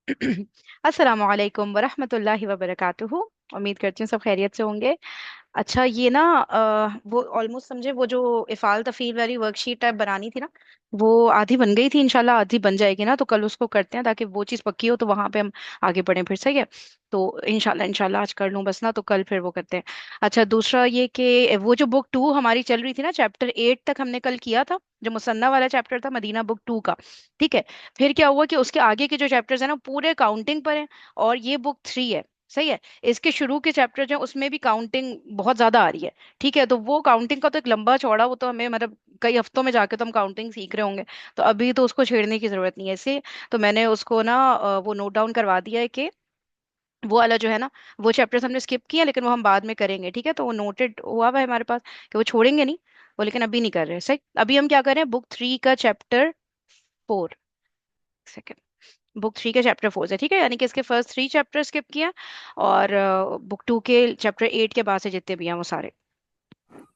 अस्सलाम वालेकुम वरहमतुल्लाहि वबरकातुहू। उम्मीद करती हूँ सब खैरियत से होंगे। अच्छा, ये ना वो ऑलमोस्ट समझे, वो जो इफ़ाल तफ़ील वाली वर्कशीट टाइप बनानी थी ना, वो आधी बन गई थी। इंशाल्लाह आधी बन जाएगी ना, तो कल उसको करते हैं ताकि वो चीज़ पक्की हो, तो वहां पे हम आगे बढ़ें फिर। सही है। तो इंशाल्लाह इंशाल्लाह आज कर लूँ बस ना, तो कल फिर वो करते हैं। अच्छा, दूसरा ये कि वो जो बुक 2 हमारी चल रही थी ना, चैप्टर 8 तक हमने कल किया था, जो मुसन्ना वाला चैप्टर था, मदीना बुक 2 का। ठीक है। फिर क्या हुआ कि उसके आगे के जो चैप्टर्स हैं ना, पूरे काउंटिंग पर हैं। और ये बुक 3 है। सही है। इसके शुरू के चैप्टर जो हैं, उसमें भी काउंटिंग बहुत ज्यादा आ रही है। ठीक है। तो वो काउंटिंग का तो एक लंबा चौड़ा, वो तो हमें मतलब कई हफ्तों में जाके तो हम काउंटिंग सीख रहे होंगे। तो अभी तो उसको छेड़ने की जरूरत नहीं है इससे। तो मैंने उसको ना वो नोट डाउन करवा दिया है कि वो वाला जो है ना, वो चैप्टर्स हमने स्किप किया, लेकिन वो हम बाद में करेंगे। ठीक है। तो वो नोटेड हुआ हुआ है हमारे पास कि वो छोड़ेंगे नहीं। वो लेकिन अभी नहीं कर रहे। सही। अभी हम क्या कर रहे हैं, बुक 3 का चैप्टर 4। बुक 3 के चैप्टर 4 से। ठीक है। यानी कि इसके फर्स्ट 3 चैप्टर स्किप किया। और बुक 2 के चैप्टर 8 के बाद से जितने भी हैं वो सारे।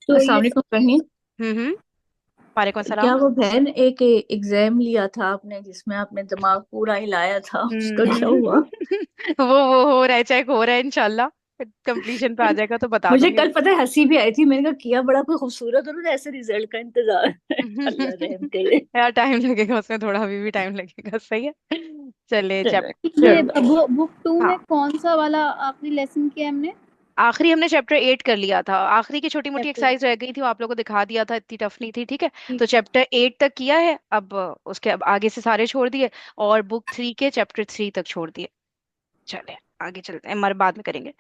तो अस्सलाम ये वालेकुम बहन। हम्म। वालेकुम क्या सलाम। वो बहन एक एग्जाम लिया था आपने जिसमें आपने दिमाग पूरा हिलाया था, उसका क्या हुआ? वो हो रहा है, चेक हो रहा है। इंशाल्लाह कंप्लीशन पे आ जाएगा तो बता मुझे दूंगी। कल पता है हंसी भी आई थी, मैंने कहा किया बड़ा कोई खूबसूरत और ऐसे रिजल्ट का इंतजार है। अल्लाह रहम करे। यार टाइम लगेगा उसमें थोड़ा, अभी भी टाइम लगेगा। सही है। चले चलो चैप्टर। ये बुक 2 में हाँ, कौन सा वाला आखिरी लेसन किया हमने? आखिरी हमने चैप्टर 8 कर लिया था। आखिरी की छोटी मोटी चैप्टर एक्सरसाइज रह गई थी, वो आप लोगों को दिखा दिया था, इतनी टफ नहीं थी। ठीक है। तो ठीक है। चैप्टर 8 तक किया है अब। उसके अब आगे से सारे छोड़ दिए। और बुक 3 के चैप्टर 3 तक छोड़ दिए। चले आगे चलते हैं, हमारे बाद में करेंगे।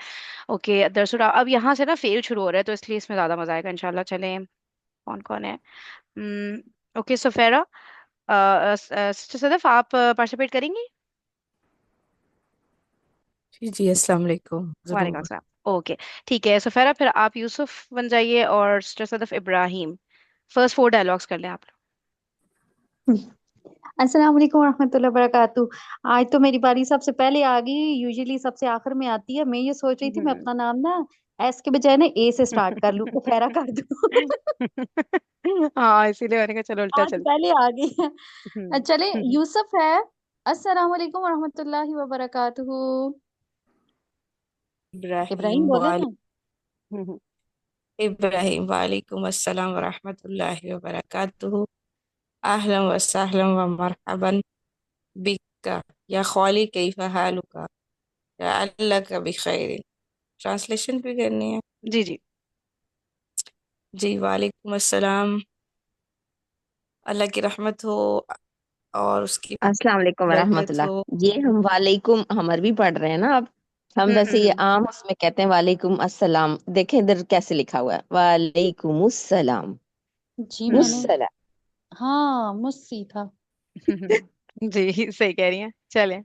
ओके दरसुरा, अब यहाँ से ना फेल शुरू हो रहा है, तो इसलिए इसमें ज्यादा मजा आएगा इंशाल्लाह। चलें। कौन कौन है? ओके सफेरा, सिस्टर सदफ, आप पार्टिसिपेट करेंगी? जी जी, अस्सलाम वालेकुम, वालेकुम जरूर। अस्सलाम। ओके। ठीक है सफेरा, फिर आप यूसुफ बन जाइए और sister Sadaf Ibrahim. First 4 dialogues कर लें आप अस्सलाम वालेकुम रहमतुल्लाहि वबरकातुहू। आज तो मेरी बारी सबसे पहले आ गई। यूजुअली सबसे आखिर में आती है। मैं ये सोच रही थी मैं लोग। अपना नाम ना एस के बजाय ना ए से स्टार्ट कर लूं, फैरा कर दूं। हाँ, इसीलिए मैंने कहा चलो उल्टा आज चलते पहले आ गई है। हैं। चले, यूसुफ है। अस्सलाम वालेकुम रहमतुल्लाहि वबरकातुहू। इब्राहिम इब्राहिम बोले वाल ना। इब्राहिम वालेकुम अस्सलाम व रहमतुल्लाहि व बरकातुहू। अहलन व सहलन व मरहबन बिका या खौली, कैफ हालुका, या अल्लाह का बिखैर। ट्रांसलेशन भी करनी है? जी जी। जी, वालेकुम अस्सलाम। अल्लाह की रहमत हो और उसकी अस्सलाम वालेकुम बरकत वरहमतुल्लाह। हो। ये हम वालेकुम हमर भी पढ़ रहे हैं ना अब। हम वैसे ये हम्म। आम उसमें कहते हैं वालेकुम अस्सलाम। देखें इधर कैसे लिखा हुआ है, वालेकुम अस्सलाम। जी मैंने, मुस्सलाम। हाँ मुस्सी था। जी सही कह रही हैं। चलें।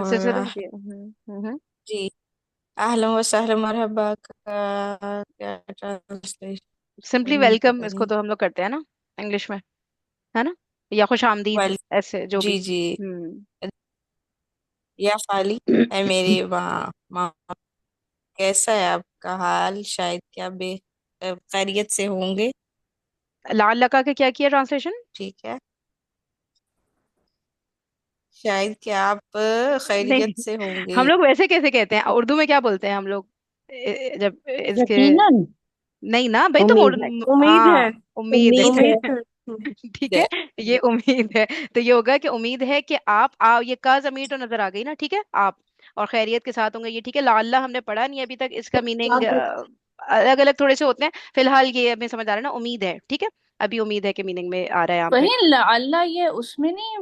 सिस्टर और सदफ जी। जी, अहलन व सहलन मरहबा का क्या सिंपली ट्रांसलेशन वेलकम, इसको करें? तो हम लोग करते हैं ना इंग्लिश में, है ना? या खुश आमदीद, वेल ऐसे जो भी। जी जी। हम्म। या खाली है मेरे वहाँ माँ, कैसा है आपका हाल? शायद क्या खैरियत से होंगे। लाल लगा के क्या किया ट्रांसलेशन? ठीक है। शायद क्या आप खैरियत नहीं, से होंगे। हम लोग वैसे कैसे कहते हैं, उर्दू में क्या बोलते हैं हम लोग? जब इसके, यकीनन। नहीं ना भाई, तुम उम्मीद है। उम्मीद है। हाँ, उम्मीद उम्मीद है। है। ठीक है। है। ये उम्मीद है। तो ये होगा कि उम्मीद है कि आप ये का जमीर तो नजर आ गई ना। ठीक है। आप और खैरियत के साथ होंगे, ये ठीक है। लाल्ला हमने पढ़ा नहीं अभी तक, इसका मीनिंग अलग अलग थोड़े से होते हैं। फिलहाल ये हमें समझ आ रहा है ना, उम्मीद है। ठीक है। अभी उम्मीद है कि मीनिंग में आ रहा है यहाँ पे। वही अल्लाह, ये उसमें नहीं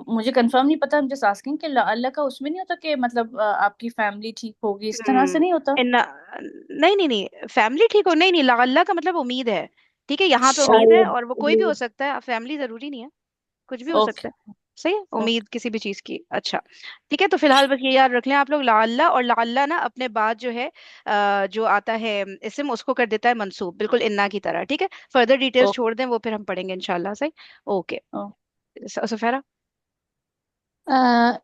मुझे कंफर्म नहीं पता, मुझे आस्किंग कि अल्लाह का उसमें नहीं होता कि मतलब आपकी फैमिली ठीक होगी, इस तरह से नहीं होता? इन्ना, नहीं नहीं नहीं, फैमिली ठीक हो, नहीं नहीं, लाल्ला का मतलब उम्मीद है। ठीक है। यहाँ पे उम्मीद है, शायद। और वो कोई भी हो सकता है, फैमिली जरूरी नहीं है, कुछ भी हो सकता ओके। है। सही है, ओके। उम्मीद किसी भी चीज की। अच्छा। ठीक है। तो फिलहाल बस ये याद रख लें आप लोग, लाल्ला, और लाल्ला ना अपने बाद जो है जो आता है इसम, उसको कर देता है मंसूब, बिल्कुल इन्ना की तरह। ठीक है। फर्दर डिटेल्स छोड़ दें, वो फिर हम पढ़ेंगे इंशाल्लाह। सही। ओके। ओके। सफेरा।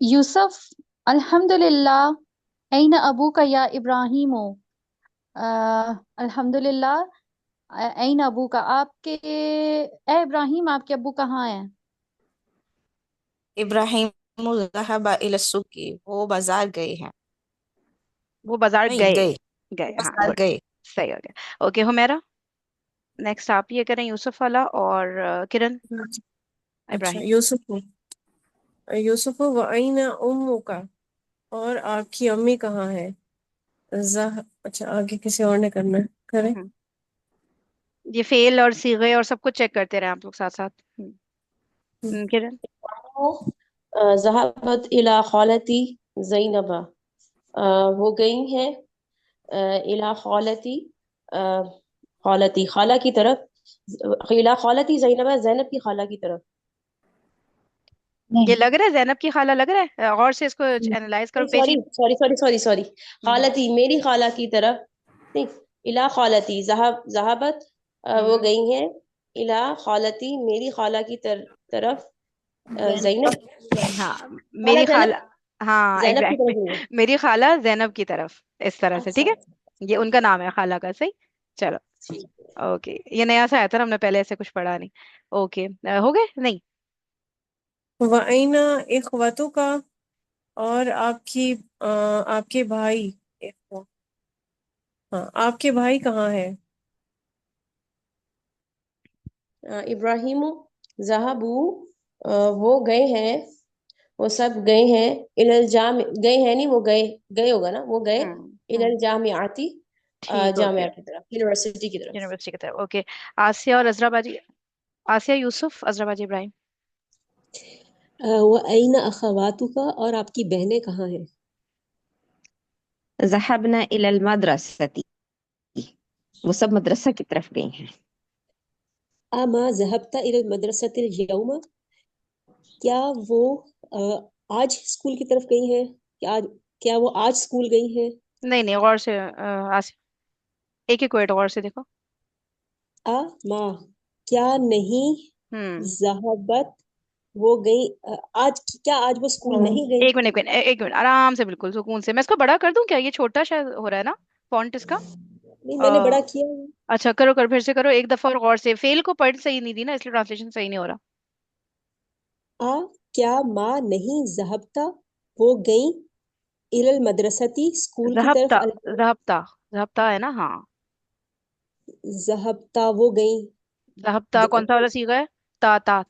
यूसुफ, अल्हम्दुलिल्लाह। ऐन अबू का या इब्राहिम। अल्हम्दुलिल्लाह। ऐन अबू का, आपके ए इब्राहिम आपके अब्बू कहाँ हैं? इब्राहिम ज़हब इला सुकी, वो बाजार गए हैं। वो बाजार नहीं गए। गए, गए, वो हाँ बाजार गुड। गए। सही हो गया। ओके हुमेरा, नेक्स्ट आप ये करें यूसुफ वाला, और किरण अच्छा, इब्राहिम। यूसुफ। यूसुफ व अईना उम्मुका, और आपकी अम्मी कहाँ है? अच्छा, आगे किसी और ने करना है, करें। हम्म, ये फेल और सीगे और सब कुछ चेक करते रहे आप लोग साथ साथ। किरण। ज़हबत इला खालती ज़ैनबा, वो गई हैं इला खालती, अ, खालती खाला की तरफ, इला खालती ज़ैनबा, ज़ैनब की खाला की तरफ। ये नहीं। लग रहा है जैनब की खाला लग रहा है, और से इसको एनालाइज करो सॉरी पेशी। सॉरी सॉरी सॉरी सॉरी, हम्म। खालती मेरी खाला की तरफ। नहीं, इला खालती ज़हाबत, वो हम्म। गई हैं इला खालती मेरी खाला की तरफ, जैनब। ज़ैनब, हाँ खाला मेरी ज़ैनब, खाला। हाँ ज़ैनब की एग्जैक्टली तरफ गई हैं। मेरी खाला जैनब की तरफ, इस तरह से ठीक अच्छा है। ये उनका नाम है खाला का, सही। चलो। ठीक। ओके, ये नया सा आया था ना, हमने पहले ऐसे कुछ पढ़ा नहीं। ओके, हो गए नहीं। व अईना इखवतुका, और आपके भाई, हाँ, आपके भाई कहाँ है? इब्राहिम ज़हाबू, वो गए हैं, वो सब गए हैं, इलल जाम, गए हैं नहीं, वो गए, गए होगा ना, वो गए हम्म। इलल जामियाती, ठीक हो जामिया गया। की तरफ, यूनिवर्सिटी की तरफ। यूनिवर्सिटी की तरफ, ओके। आसिया और अजराबाजी, आसिया यूसुफ, अजराबाजी इब्राहिम। वो अईना अखवातुका, और आपकी बहनें कहाँ हैं? ज़हबना इलल मदरसती, वो सब मदरसा की तरफ गई हैं। अमा ज़हबता इलल मदरसतिल यौमा, क्या वो अ, आज स्कूल की तरफ गई हैं? क्या वो आज स्कूल गई हैं? नहीं नहीं, गौर से आसिया, एक एक वर्ड गौर से देखो। अमा, क्या नहीं हम्म। ज़हबत, वो गई आज, क्या आज वो स्कूल नहीं गई? एक मिनट एक मिनट एक मिनट, आराम से, बिल्कुल सुकून से। मैं इसको बड़ा कर दूं क्या? ये छोटा शायद हो रहा है ना फॉन्ट इसका। नहीं, मैंने बड़ा किया है। अच्छा करो करो, फिर से करो एक दफा और गौर से। फेल को पढ़ सही नहीं दी ना, इसलिए ट्रांसलेशन सही नहीं हो रहा। आ क्या माँ नहीं ज़हबता, वो गई इलल मदरसती, स्कूल की तरफ, जहब्ता, जहब्ता, जहब्ता है ना, हाँ। ज़हबता, वो गई। जहब्ता कौन सा वाला सीगा है? ता।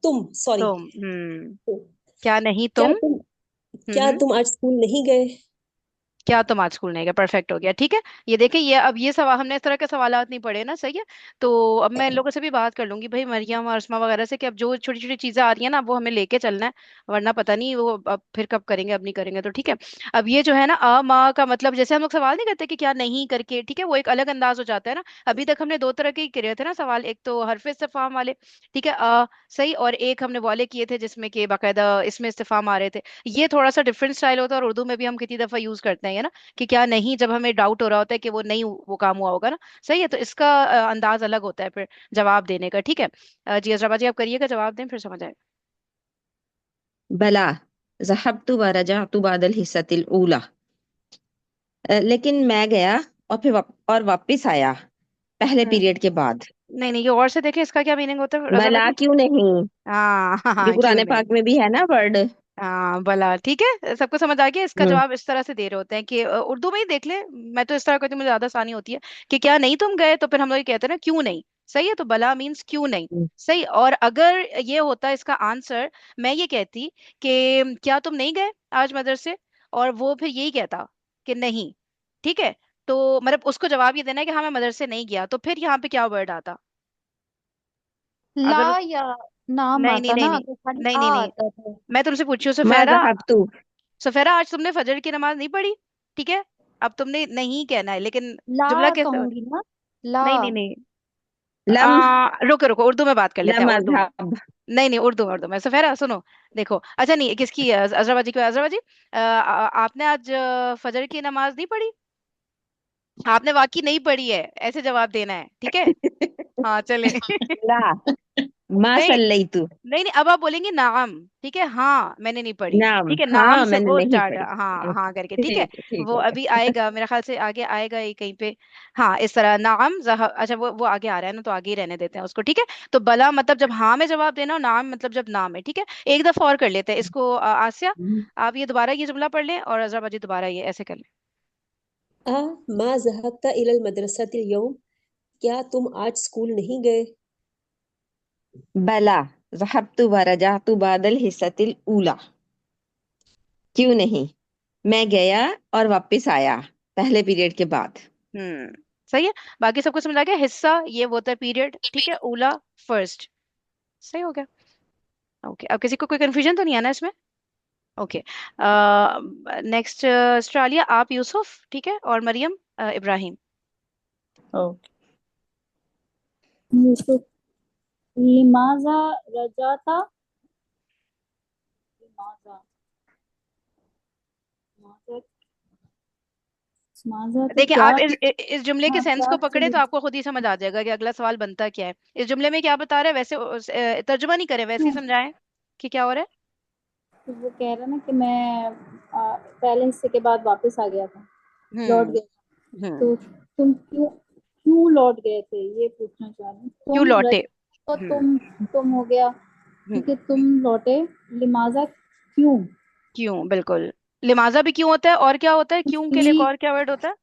तुम, सॉरी, तुम, क्या नहीं क्या तुम। तुम क्या हम्म। तुम आज स्कूल नहीं गए? क्या तुम आज स्कूल नहीं गए, परफेक्ट हो गया, ठीक है। ये देखें, ये अब ये सवाल हमने इस तरह के सवालात नहीं पढ़े ना, सही है। तो अब मैं इन लोगों से भी बात कर लूंगी भाई, मरियम और अस्मा वगैरह से, कि अब जो छोटी छोटी चीजें आ रही है ना, वो हमें लेके चलना है। वरना पता नहीं वो अब फिर कब करेंगे, अब नहीं करेंगे तो ठीक है। अब ये जो है ना, अ माँ का मतलब, जैसे हम लोग सवाल नहीं करते कि क्या नहीं करके, ठीक है, वो एक अलग अंदाज हो जाता है ना। अभी तक हमने दो तरह के ही करे थे ना सवाल, एक तो हरफ इस्तिफाम वाले, ठीक है, सही, और एक हमने वाले किए थे जिसमें कि बाकायदा इसमें इस्तिफाम आ रहे थे। ये थोड़ा सा डिफरेंट स्टाइल होता है, और उर्दू में भी हम कितनी दफा यूज करते हैं, है ना, कि क्या नहीं, जब हमें डाउट हो रहा होता है कि वो नहीं, वो काम हुआ होगा ना। सही है, तो इसका अंदाज अलग होता है फिर जवाब देने का, ठीक है। जी अजरा बाजी, आप करिएगा, जवाब दें फिर समझ आए। बला ज़हबतु व रजअतु बादल हिस्सतिल ऊला, लेकिन मैं गया और फिर और वापस आया पहले हम्म। पीरियड के बाद। नहीं नहीं, ये और से देखें, इसका क्या मीनिंग होता है रजा भला बाजी। क्यों नहीं, हाँ हाँ भी क्यों कुरान नहीं। पाक में भी है ना वर्ड। हाँ भला, ठीक है, सबको समझ आ गया। इसका हम्म। जवाब इस तरह से दे रहे होते हैं कि उर्दू में ही देख ले। मैं तो इस तरह करती हूँ, मुझे ज्यादा आसानी होती है। कि क्या नहीं तुम गए, तो फिर हम लोग ये कहते हैं ना क्यों नहीं। सही है, तो भला मीन्स क्यों नहीं। सही, और अगर ये होता इसका आंसर, मैं ये कहती कि क्या तुम नहीं गए आज मदरसे, और वो फिर यही कहता कि नहीं, ठीक है। तो मतलब उसको जवाब ये देना है कि हाँ मैं मदरसे नहीं गया, तो फिर यहाँ पे क्या वर्ड आता? ला अगर या नाम नहीं नहीं आता नहीं ना, नहीं अगर खाली नहीं आ नहीं नहीं, आता तो। मैं तुमसे पूछी हूँ मा सफेरा। ज़हबतु, सफेरा, आज तुमने फजर की नमाज नहीं पढ़ी, ठीक है। अब तुमने नहीं कहना है, लेकिन ला जुमला कैसे? कहूंगी ना, ला। नहीं नहीं नहीं, लम रुको रुको, उर्दू में बात कर लेते हैं, लम उर्दू में। अज़हब। नहीं नहीं, उर्दू में सफेरा सुनो। देखो, अच्छा नहीं, किसकी अजराबाजी की, अजराबाजी, आपने आज फजर की नमाज नहीं पढ़ी। आपने वाकई नहीं पढ़ी है, ऐसे जवाब देना है, ठीक है। हाँ चले। ला मा नहीं सल्लैतु। नहीं नहीं, अब आप बोलेंगे नाम, ठीक है, हाँ मैंने नहीं पढ़ी, नाम, ठीक है, नाम हाँ से मैंने वो नहीं स्टार्ट, पढ़ी। हाँ हाँ करके, ठीक है। ठीक है, ठीक वो हो अभी गया। आएगा मेरे ख्याल से, आगे आएगा ये कहीं पे। हाँ इस तरह नाम अच्छा वो आगे आ रहा है ना, तो आगे ही रहने देते हैं उसको, ठीक है। तो बला मतलब जब हाँ में जवाब देना, और नाम मतलब जब नाम है, ठीक है। एक दफा और कर लेते हैं इसको, आसिया आप ये दोबारा ये जुमला पढ़ लें, और अजरा बाजी दोबारा ये ऐसे कर लें। मा ज़हबता इलल मदरसतिल यौम, क्या तुम आज स्कूल नहीं गए? बला ज़हबतु व रजअतु बादल हिस्सतिल ऊला। क्यों नहीं, मैं गया और वापस आया पहले पीरियड के बाद। सही है। बाकी सबको समझ आ गया, हिस्सा ये वो होता है पीरियड, ठीक है, उला फर्स्ट। सही हो गया। ओके, अब किसी को कोई कंफ्यूजन तो नहीं है ना इसमें? ओके, नेक्स्ट ऑस्ट्रेलिया, आप यूसुफ, ठीक है, और मरियम इब्राहिम। ओके। यूसुफ। लिमाजा रजाता। लिमाजा। माजा। माजा तो देखिए क्या? आप इस जुमले के हाँ, सेंस क्या को पकड़े तो चाहिए? आपको खुद ही समझ आ जाएगा कि अगला सवाल बनता क्या है। इस जुमले में क्या बता रहे हैं, वैसे तर्जुमा नहीं करें, वैसे ही क्यों? समझाएं कि क्या हो रहा है। तो वो कह रहा ना कि मैं पहले हिस्से के बाद वापस आ गया था, लौट हम्म। गया। हम्म। तो तुम क्यों क्यों लौट गए थे, ये पूछना चाह रही हूँ। क्यों तुम लौटे? तो हम्म। तुम हो गया, हम्म। ठीक है, तुम लौटे। लिमाजा क्यों? क्यों, बिल्कुल। लिमाजा भी क्यों होता है, और क्या होता है क्यों के लिए, एक इसलिए और क्या वर्ड होता है?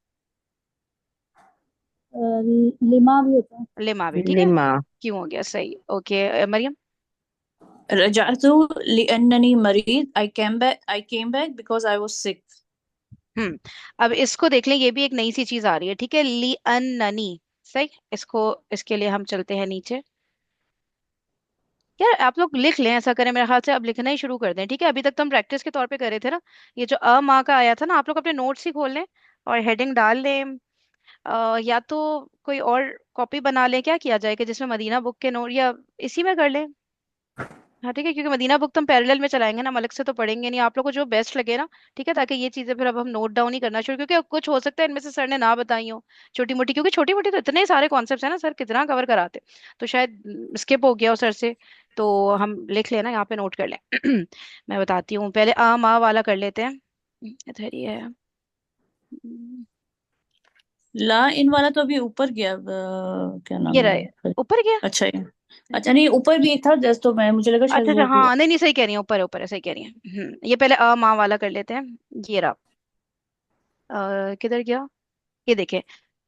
लिमा भी होता है। लिमा भी, ठीक है। लिमा। क्यों हो गया, सही। Okay Maryam. रजअतु लिअन्ननी मरीद, I came back because I was sick. Hmm. अब इसको देख लें, ये भी एक नई सी चीज आ रही है, ठीक है, ली अन ननी। सही। इसको, इसके लिए हम चलते हैं नीचे। यार आप लोग लिख लें, ऐसा करें मेरे ख्याल से अब लिखना ही शुरू कर दें, ठीक है। अभी तक तो हम प्रैक्टिस के तौर पे कर रहे थे ना। ये जो अ माँ का आया था ना, आप लोग अपने नोट्स ही खोल लें और हेडिंग डाल लें। या तो कोई और कॉपी बना लें, क्या किया जाए कि जिसमें मदीना बुक के नोट, या इसी में कर लें। हाँ ठीक है, क्योंकि मदीना बुक तो हम पैरेलल में चलाएंगे ना, हम अलग से तो पढ़ेंगे नहीं, आप लोग को जो बेस्ट लगे ना, ठीक है, ताकि ये चीजें फिर अब हम नोट डाउन ही करना शुरू, क्योंकि अब कुछ हो सकता है इनमें से सर ने ना बताई हो छोटी मोटी, क्योंकि छोटी मोटी तो इतने सारे कॉन्सेप्ट्स हैं ना, सर कितना कवर कराते, तो शायद स्किप हो गया हो सर से। तो हम लिख लेना, यहाँ पे नोट कर लें। मैं बताती हूँ, पहले आ मा वाला कर लेते हैं। इधर ही है। ला इन वाला तो अभी ऊपर गया, क्या ये नाम रहे, है। ऊपर गया। अच्छा ये, अच्छा नहीं ऊपर भी एक था जस्ट, तो मैं मुझे लगा शायद अच्छा अच्छा, वो भी है। हाँ नहीं नहीं, सही कह रही है, ऊपर है, ऊपर है, सही कह रही है। ये पहले अ मा वाला कर लेते हैं। ये रहा। किधर गया? ये देखे।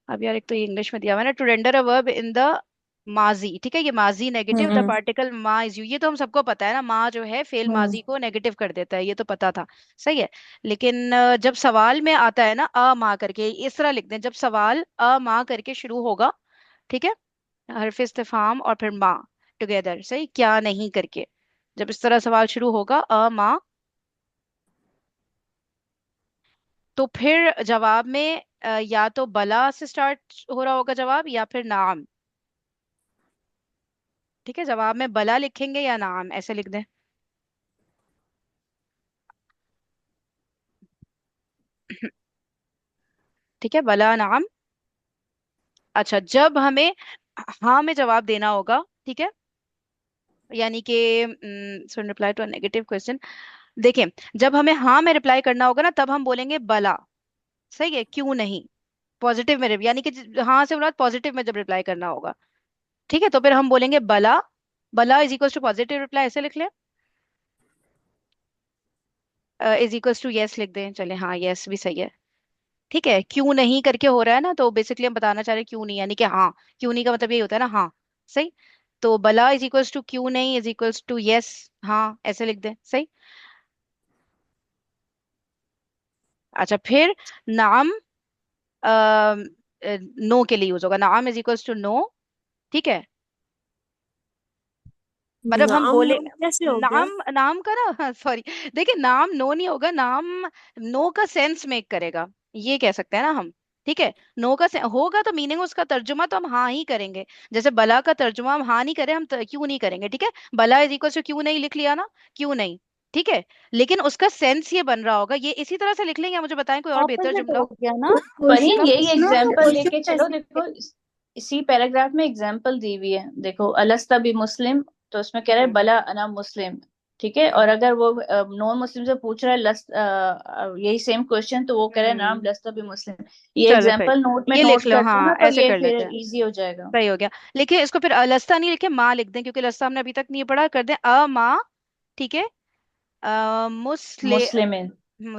अब यार एक तो ये इंग्लिश में दिया हुआ है ना, to render a verb in the माजी, ठीक है, ये माजी नेगेटिव, द हम्म। पार्टिकल मा इज यू, ये तो हम सबको पता है ना, मा जो है फेल हम्म। माजी को नेगेटिव कर देता है, ये तो पता था। सही है। लेकिन जब सवाल में आता है ना अ मा करके, इस तरह लिख दें, जब सवाल अ मा करके शुरू होगा, ठीक है, हरफ इस्तिफाम और फिर मा टुगेदर, सही, क्या नहीं करके, जब इस तरह सवाल शुरू होगा अ मा, तो फिर जवाब में या तो बला से स्टार्ट हो रहा होगा जवाब, या फिर नाम, ठीक है, जवाब में बला लिखेंगे या नाम, ऐसे लिख दें। ठीक है, बला नाम। अच्छा, जब हमें हाँ में जवाब देना होगा, ठीक है, यानी कि सुन रिप्लाई टू नेगेटिव क्वेश्चन, देखें, जब हमें हाँ में रिप्लाई करना होगा ना, तब हम बोलेंगे बला। सही है, क्यों नहीं, पॉजिटिव में, यानी कि हाँ से मुराद पॉजिटिव में जब रिप्लाई करना होगा, ठीक है, तो फिर हम बोलेंगे बला। बला is equal to positive reply, ऐसे लिख लें। इज इक्वल्स टू यस लिख दें, चले, हाँ यस भी सही है। ठीक है, क्यों नहीं करके हो रहा है ना, तो बेसिकली हम बताना चाह रहे हैं क्यों नहीं, यानी कि हाँ, क्यों नहीं का मतलब यही होता है ना, हाँ। सही। तो बला इज इक्वल्स टू क्यों नहीं इज इक्वल्स टू यस, हाँ ऐसे लिख दें, सही। अच्छा फिर नाम, नो के लिए यूज होगा, नाम इज इक्वल्स टू नो, ठीक है, मतलब हम नाम बोले, नो कैसे हो गया? नाम नाम का ना, सॉरी, देखिए नाम नो नहीं होगा, नाम नो का सेंस मेक करेगा, ये कह सकते हैं ना हम, ठीक है। नो का होगा तो मीनिंग, उसका तर्जुमा तो हम हाँ ही करेंगे, जैसे बला का तर्जुमा हम हाँ नहीं करें, हम क्यों नहीं करेंगे, ठीक है। बला इज इक्वल टू क्यों नहीं लिख लिया ना, क्यों नहीं, ठीक है, लेकिन उसका सेंस ये बन रहा होगा, ये इसी तरह से लिख लेंगे, या मुझे बताएं कोई और बेहतर ऑपोजिट जुमला। हो गया ना वही क्वेश्चन। कब? यही ना तो एग्जांपल लेके क्वेश्चन चलो, ऐसे देखो इसी पैराग्राफ में एग्जांपल दी हुई है, देखो अलस्ता भी मुस्लिम, तो उसमें कह रहा है बला अना मुस्लिम, ठीक है। और अगर वो नॉन मुस्लिम से पूछ रहा है यही सेम क्वेश्चन, तो वो कह रहा है नाम हम्म। लस्त भी मुस्लिम। ये चलो फिर एग्जांपल नोट में ये लिख नोट लो, कर दो हाँ ना, तो ऐसे ये कर लेते फिर हैं। इजी हो जाएगा। सही हो गया। लिखिए इसको फिर अलस्ता नहीं लिखे, माँ लिख दें, क्योंकि लस्ता हमने अभी तक नहीं पढ़ा, कर दें अ माँ। ठीक है। मुस्ले मुस्लिमिन।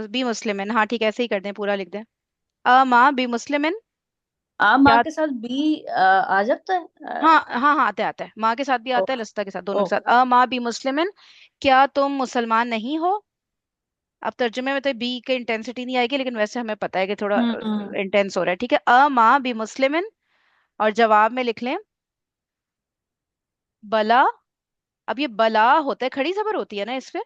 बी मुस्लिमिन, हाँ ठीक है, ऐसे ही कर दें, पूरा लिख दें। अ माँ बी मुस्लिमिन। आ माँ क्या? के साथ बी आ जाता है। हाँ हाँ हाँ, आते आते हैं, माँ के साथ भी आता है, ओके। लस्ता के साथ, दोनों के साथ। ओके। अ माँ बी मुस्लिमिन, क्या तुम मुसलमान नहीं हो? अब तर्जुमे में तो बी के इंटेंसिटी नहीं आएगी, लेकिन वैसे हमें पता है कि थोड़ा हम्म। इंटेंस हो रहा है। ठीक है, अ माँ बी मुस्लिमिन, और जवाब में लिख लें बला। अब ये बला होता है, खड़ी जबर होती है ना इस पे?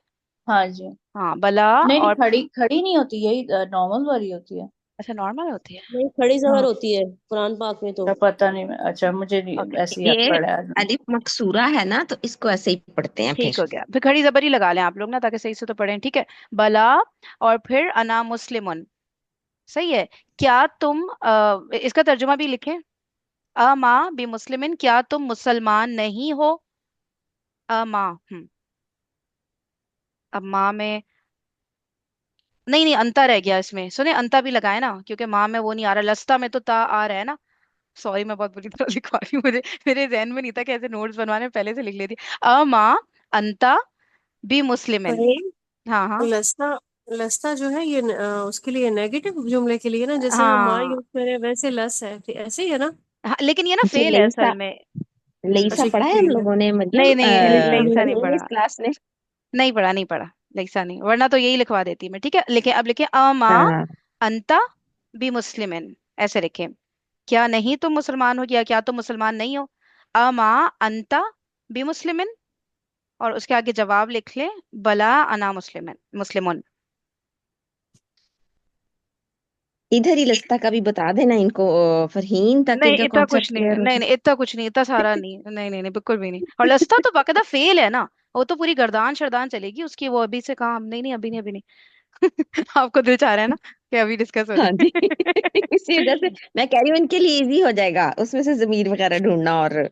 हाँ जी। हाँ बला। नहीं नहीं, और खड़ी खड़ी नहीं होती, यही नॉर्मल वाली होती है। अच्छा, नॉर्मल होती है। नहीं, खड़ी जबर हाँ, होती है कुरान पाक में तो। तो पता नहीं अच्छा, मुझे नहीं ओके, ऐसे याद ये पड़ा है आज मैंने। अलिफ मकसूरा है ना, तो इसको ऐसे ही पढ़ते हैं ठीक फिर। हो गया, फिर खड़ी जबर ही लगा लें आप लोग ना, ताकि सही से तो पढ़ें। ठीक है, बला, और फिर अना मुस्लिमुन। सही है। क्या तुम इसका तर्जुमा भी लिखें। अ माँ बी मुस्लिमिन, क्या तुम मुसलमान नहीं हो? अ माँ। अब माँ में नहीं नहीं, अंता रह गया इसमें, सुने अंता भी लगाए ना, क्योंकि माँ में वो नहीं आ रहा, लस्ता में तो ता आ रहा है ना। सॉरी, मैं बहुत बुरी तरह लिखवा रही हूँ, मुझे मेरे जहन में नहीं था कि ऐसे नोट्स बनवाने में पहले से लिख लेती। अ माँ अंता बी मुस्लिमिन। अरे हाँ हाँ लस्ता, लस्ता जो है ये उसके लिए नेगेटिव जुमले के लिए ना, जैसे हम माँ हाँ यूज करें वैसे लस है, तो ऐसे ही है ना। हाँ, लेकिन ये ना जी फेल है लेईसा, असल में। लेईसा हम्म। अच्छा पढ़ा है हम फेल है। लोगों ने, नहीं मतलब नहीं, लेक्सा नहीं इंग्लिश पढ़ा। क्लास में। नहीं पढ़ा, नहीं पढ़ा। लेक्सा नहीं, वरना तो यही लिखवा देती मैं। ठीक है, लिखे, अब लिखे अ माँ हाँ, अंता बी मुस्लिमिन, ऐसे लिखे। क्या नहीं तुम मुसलमान हो, या क्या तुम मुसलमान नहीं हो? अ माँ अंता बी मुस्लिमिन, और उसके आगे जवाब लिख ले बला अना मुस्लिमिन मुस्लिमुन। इधर ही लस्ता का भी बता देना इनको, फरहीन, ताकि नहीं इनका इतना कुछ कॉन्सेप्ट नहीं, क्लियर हो नहीं जाए। नहीं, इतना कुछ नहीं, इतना सारा नहीं, नहीं नहीं नहीं, बिल्कुल भी नहीं। और लस्ता तो बाकायदा फेल है ना, वो तो पूरी गर्दान शरदान चलेगी उसकी, वो अभी से कहा हम, नहीं नहीं, अभी नहीं, अभी नहीं। आपको दिल चाह रहा है ना कि अभी डिस्कस हो हाँ जी। जाए। इसी वजह से मैं कह रही हूँ इनके लिए इजी हो जाएगा उसमें से जमीर वगैरह ढूंढना। और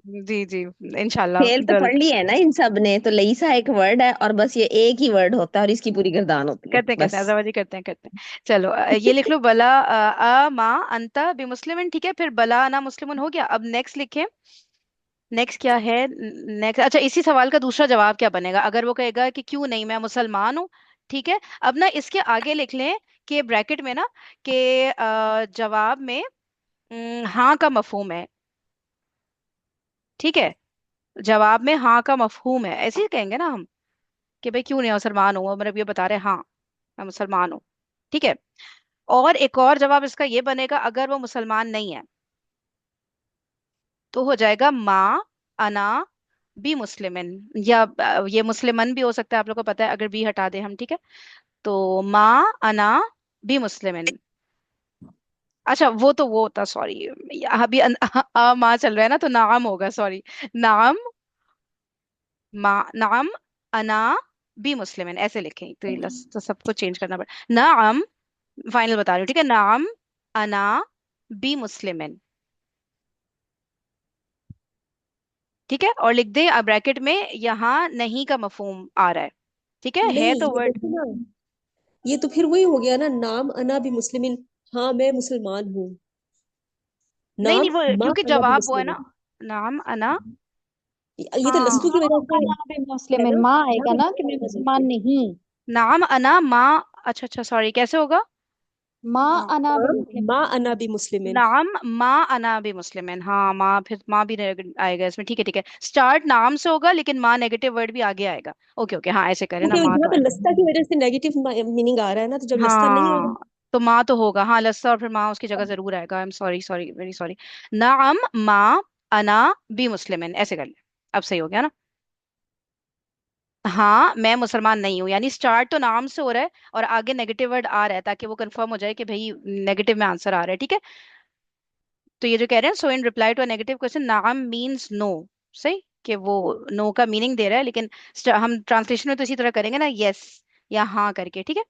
जी जी, इंशाल्लाह फेल तो पढ़ जल्द। ली है ना इन सब ने, तो लईसा एक वर्ड है और बस ये एक ही वर्ड होता है और इसकी पूरी गर्दान होती है करते हैं बस। अजावाजी, करते हैं करते हैं। चलो ये लिख लो बला अ माँ अंता बी मुस्लिमिन। ठीक है, फिर बला अना मुस्लिमुन हो गया। अब नेक्स्ट लिखें। नेक्स्ट क्या है? नेक्स्ट, अच्छा, इसी सवाल का दूसरा जवाब क्या बनेगा अगर वो कहेगा कि क्यों नहीं, मैं मुसलमान हूँ। ठीक है, अब ना इसके आगे लिख लें कि ब्रैकेट में ना, कि जवाब में हाँ का मफहूम है। ठीक है, जवाब में हाँ का मफहूम है, ऐसे ही कहेंगे ना हम, कि भाई क्यों नहीं मुसलमान हूँ, मतलब ये बता रहे हैं, हाँ मैं मुसलमान हूँ। ठीक है, और एक और जवाब इसका ये बनेगा, अगर वो मुसलमान नहीं है तो हो जाएगा माँ अना बी मुस्लिमिन, या ये मुस्लिमन भी हो सकता है, आप लोग को पता है, अगर बी हटा दे हम। ठीक है, तो माँ अना बी मुस्लिमिन। अच्छा, वो तो वो होता, सॉरी, अभी माँ चल रहा है ना, तो नाम होगा, सॉरी, नाम, माँ नाम अना बी मुस्लिमिन, ऐसे लिखें, तो ये तो सबको चेंज करना पड़ेगा। नाम, फाइनल बता रही हूँ, ठीक है, नाम अना बी मुस्लिमिन। ठीक है, और लिख दे ब्रैकेट में यहाँ नहीं का मफहूम आ रहा है। ठीक है नहीं, तो ये वर्ड। देखो ना, ये तो फिर वही हो गया ना, नाम अना भी मुस्लिमिन। हाँ, मैं मुसलमान हूँ। नहीं नहीं, नाम वो माँ क्योंकि अना भी जवाब वो है ना, मुस्लिमिन। नाम अना। ये तो हाँ, लस्तू की वजह से अना भी है मुस्लिम, ना, माँ ना आएगा भी ना कि मैं मुसलमान वजह मुसलमान से। नहीं। नाम अना माँ, अच्छा अच्छा, सॉरी, कैसे होगा? माँ अना भी हाँ, मुस्लिम। माँ अना भी मुस्लिमिन। नाम माँ अना भी मुस्लिम, हाँ माँ, फिर माँ भी आएगा इसमें। ठीक है ठीक है, स्टार्ट नाम से होगा, लेकिन माँ नेगेटिव वर्ड भी आगे आएगा। ओके ओके, हाँ ऐसे करें ना, क्योंकि माँ यहाँ तो पे आएगा। लस्ता की वजह से नेगेटिव मीनिंग आ रहा है ना, तो जब लस्ता नहीं होगा। हाँ, तो माँ तो होगा, हाँ, लस्सा, और फिर माँ उसकी जगह जरूर आएगा। I am sorry, sorry, very sorry. नाम माँ अना बी मुस्लिमिन, ऐसे कर ले। अब सही हो गया ना? हाँ मैं मुसलमान नहीं हूँ, यानी स्टार्ट तो नाम से हो रहा है, और आगे नेगेटिव वर्ड आ रहा है, ताकि वो कंफर्म हो जाए कि भाई नेगेटिव में आंसर आ रहा है। ठीक है, तो ये जो कह रहे हैं, so in reply to a negative question नाम मीन्स नो। सही, कि वो नो का मीनिंग दे रहा है, लेकिन हम ट्रांसलेशन में तो इसी तरह करेंगे ना, यस या हाँ करके। ठीक है,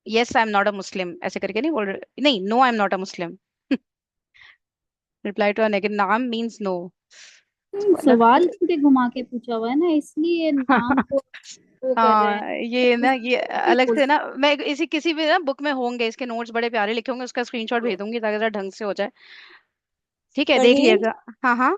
yes I am not a Muslim, ऐसे करके नहीं बोल रहे, नहीं, no I am not a Muslim. Reply to negative नाम मीन्स नो। ना सवाल इनके घुमा के पूछा हुआ है ना, इसलिए नाम को वो कर रहे हैं। हाँ ये ना, ये ये अलग बोल से ना, मैं इसी किसी भी ना बुक में होंगे इसके नोट्स बड़े प्यारे लिखे होंगे, उसका स्क्रीनशॉट भेज दूंगी ताकि जरा ढंग से हो जाए। ठीक है, देख फरहीन, लिएगा। हाँ हाँ।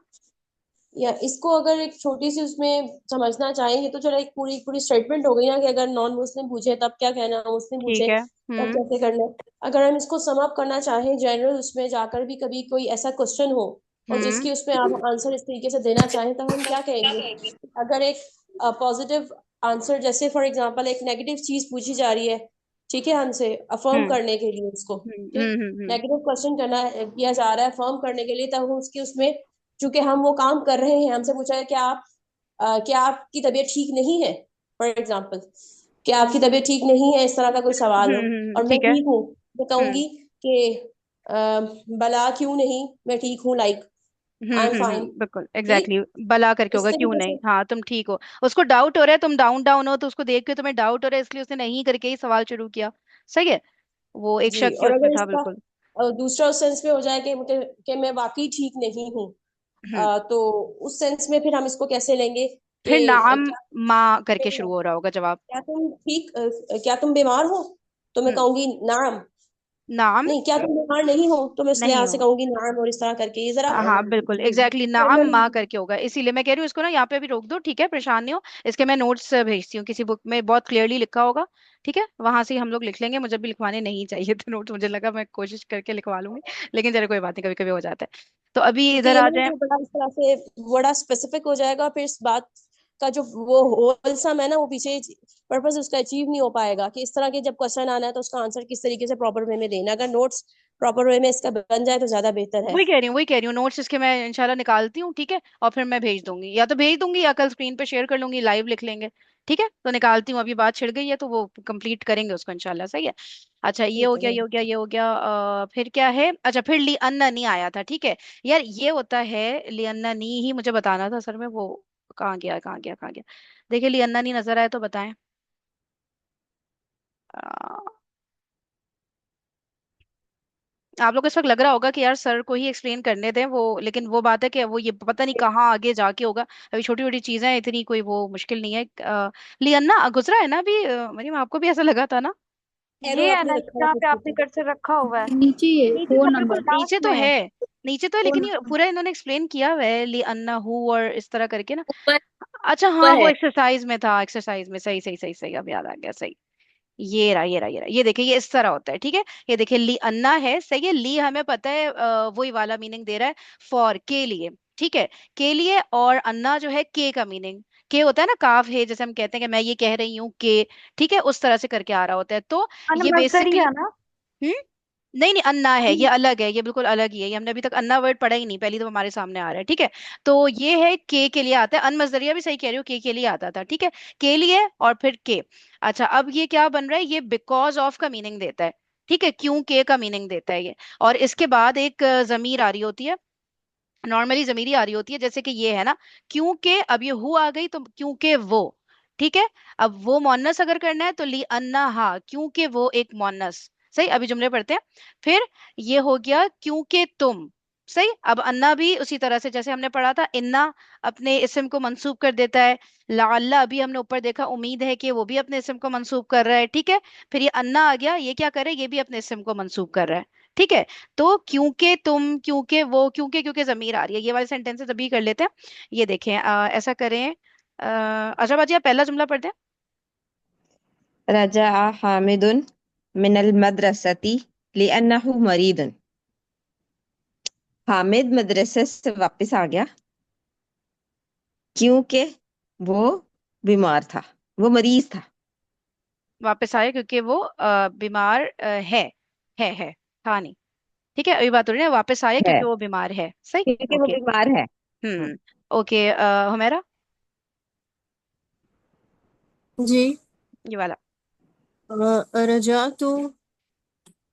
या इसको अगर एक छोटी सी उसमें समझना चाहेंगे तो चलो, एक पूरी पूरी स्टेटमेंट हो गई ना कि अगर नॉन मुस्लिम पूछे तब क्या कहना, मुस्लिम पूछे ठीक है। तब कैसे करना है। अगर हम इसको सम अप करना चाहें जनरल, उसमें जाकर भी कभी कोई ऐसा क्वेश्चन हो और हम्म जिसकी उसमें आप आंसर इस तरीके से देना चाहें, तो हम क्या कहेंगे? अगर एक पॉजिटिव आंसर, जैसे फॉर एग्जांपल एक नेगेटिव चीज पूछी जा रही है, ठीक है, हमसे अफर्म हम्म करने के लिए उसको, ठीक, हम्म। नेगेटिव क्वेश्चन करना किया जा रहा है अफर्म करने के लिए, तब हम उसकी उसमें, चूंकि हम वो काम कर रहे हैं, हमसे पूछा है कि आप क्या आपकी तबीयत ठीक नहीं है, फॉर एग्जाम्पल, क्या आपकी तबीयत ठीक नहीं है, इस तरह का कोई सवाल हो और मैं ठीक है। ठीक हूँ, मैं हम्म कहूंगी कि भला क्यों नहीं, मैं ठीक हूँ, लाइक आई एम फाइन। बिल्कुल ठीक, एग्जैक्टली exactly, भला करके इस होगा क्यों तरीके नहीं, से। हाँ तुम ठीक हो। उसको डाउट हो रहा है, तुम डाउन डाउन हो, तो उसको देख के तुम्हें डाउट हो रहा है, इसलिए उसने नहीं करके ही सवाल शुरू किया। सही है, वो एक जी, शक ही और उसमें अगर था इसका बिल्कुल। दूसरा सेंस में हो जाए कि मैं वाकई ठीक नहीं हूँ, हम्म तो उस सेंस में फिर हम इसको कैसे लेंगे फिर कि नाम क्या माँ करके शुरू हो रहा होगा जवाब। क्या तुम ठीक, क्या तुम बीमार हो, तो मैं हम्म कहूंगी नाम। नाम नहीं, क्या तुम बीमार नहीं हो, तो मैं इस नहीं लिहाज से हो। कहूंगी नाम, और इस तरह करके ये जरा हाँ बिल्कुल एग्जैक्टली exactly, नाम जनरल। माँ करके होगा, इसीलिए मैं कह रही हूँ इसको ना यहाँ पे अभी रोक दो, ठीक है, परेशान नहीं हो। इसके मैं नोट्स भेजती हूँ, किसी बुक में बहुत क्लियरली लिखा होगा। ठीक है, वहां से ही हम लोग लिख लेंगे, मुझे भी लिखवाने नहीं चाहिए थे नोट्स, मुझे लगा मैं कोशिश करके लिखवा लूंगी, लेकिन चलो कोई बात नहीं, कभी कभी हो जाता है। तो अभी क्योंकि इधर ये आ ना जाए। फिर बड़ा इस तरह से बड़ा स्पेसिफिक हो जाएगा, फिर इस बात का जो वो होलसम है ना, वो पीछे पर्पस उसका अचीव नहीं हो पाएगा, कि इस तरह के जब क्वेश्चन आना है तो उसका आंसर किस तरीके से प्रॉपर वे में देना। अगर नोट्स प्रॉपर वे में इसका बन जाए तो ज्यादा बेहतर है। वही कह रही हूँ नोट्स इसके मैं इंशाल्लाह निकालती हूँ, ठीक है, और फिर मैं भेज दूंगी, या तो भेज दूंगी या कल स्क्रीन पे शेयर कर लूंगी, लाइव लिख लेंगे। ठीक है, तो निकालती हूँ, अभी बात छिड़ गई है तो वो कंप्लीट करेंगे उसको इंशाल्लाह। सही है। अच्छा ये हो ठीक गया, है। ये हो गया, ये हो गया, फिर क्या है, अच्छा फिर ली अन्ना नहीं आया था, ठीक है। यार ये होता है, ली अन्ना नहीं ही मुझे बताना था सर में, वो कहाँ गया, कहाँ गया, कहाँ गया। देखिए ली अन्ना नहीं नजर आया तो बताएं। आप लोग को इस वक्त लग रहा होगा कि यार सर को ही एक्सप्लेन करने दें वो, लेकिन वो बात है कि वो ये पता नहीं कहाँ आगे जाके होगा। अभी छोटी छोटी चीजें हैं, इतनी कोई वो मुश्किल नहीं है। लियन्ना गुजरा है ना अभी, मरियम आपको भी ऐसा लगा था ना। एरो ये है आपने ना, रखा है जहाँ पे कुछ आपने ऊपर। कर्सर रखा हुआ है। नीचे ही है, नीचे तो 4 नंबर बिल्कुल नीचे लास्ट तो में है। है, नीचे तो है, फोर लेकिन ये नंबर पूरा इन्होंने एक्सप्लेन किया हुआ है लियन्ना हु और इस तरह करके ना। ऊपर अच्छा हाँ ऊपर वो है। एक्सरसाइज में था, एक्सरसाइज में, सही सही सही सही, अब याद आ गया, सही। ये रहा, ये रहा, ये रहा, ये देखिए, ये इस तरह होता है, ठीक है। ये देखिए ली अन्ना है, सही है, ली हमें पता है वही वाला मीनिंग दे रहा है, फॉर के लिए। ठीक है, के लिए, और अन्ना जो है के का मीनिंग, के होता है ना, काफ है, जैसे हम कहते हैं कि मैं ये कह रही हूँ के। ठीक है, उस तरह से करके आ रहा होता है, तो अन ये मजदरी बेसिकली। है ना। हम्म नहीं नहीं, अन्ना है, ये अलग है, ये बिल्कुल अलग ही है, ये हमने अभी तक अन्ना वर्ड पढ़ा ही नहीं, पहली तो हमारे सामने आ रहा है, ठीक है। तो ये है के लिए आता है, अनमजदरिया भी सही कह रही हो, के लिए आता था, ठीक है। के लिए और फिर के। अच्छा अब ये क्या बन रहा है, ये बिकॉज ऑफ का मीनिंग देता है, ठीक है, क्यों के का मीनिंग देता है ये। और इसके बाद एक जमीर आ रही होती है, नॉर्मली जमीरी आ रही होती है, जैसे कि ये है ना, क्योंकि अब ये हु आ गई तो क्योंकि वो। ठीक है, अब वो मोन्नस अगर करना है तो ली अन्ना हा, क्योंकि वो एक मोन्नस। सही, अभी जुमले पढ़ते हैं। फिर ये हो गया क्योंकि तुम। सही, अब अन्ना भी उसी तरह से जैसे हमने पढ़ा था, इन्ना अपने इस्म को मंसूब कर देता है। लाअल्ला अभी हमने ऊपर देखा, उम्मीद है कि वो भी अपने इस्म को मंसूब कर रहा है, ठीक है। फिर ये अन्ना आ गया, ये क्या करे, ये भी अपने इस्म को मंसूब कर रहा है, ठीक है। तो क्योंकि तुम, क्योंकि वो, क्योंकि क्योंकि जमीर आ रही है, ये वाले सेंटेंसेस अभी कर लेते हैं। ये देखें, ऐसा करें, अच्छा बाजी आप पहला जुमला पढ़ते हैं। रजा हामिदुन मिनल मदरसती लिअन्नहु मरीदुन। हामिद मदरसे से वापस आ गया क्योंकि वो बीमार था, वो मरीज था। वापस आए क्योंकि वो बीमार है, था नहीं। ठीक है, अभी बात हो रही है ना, वापस आए है क्योंकि वो बीमार है, सही। क्योंकि वो ओके। बीमार है। हाँ। ओके, हुमैरा, जी। ये वाला। रजा तो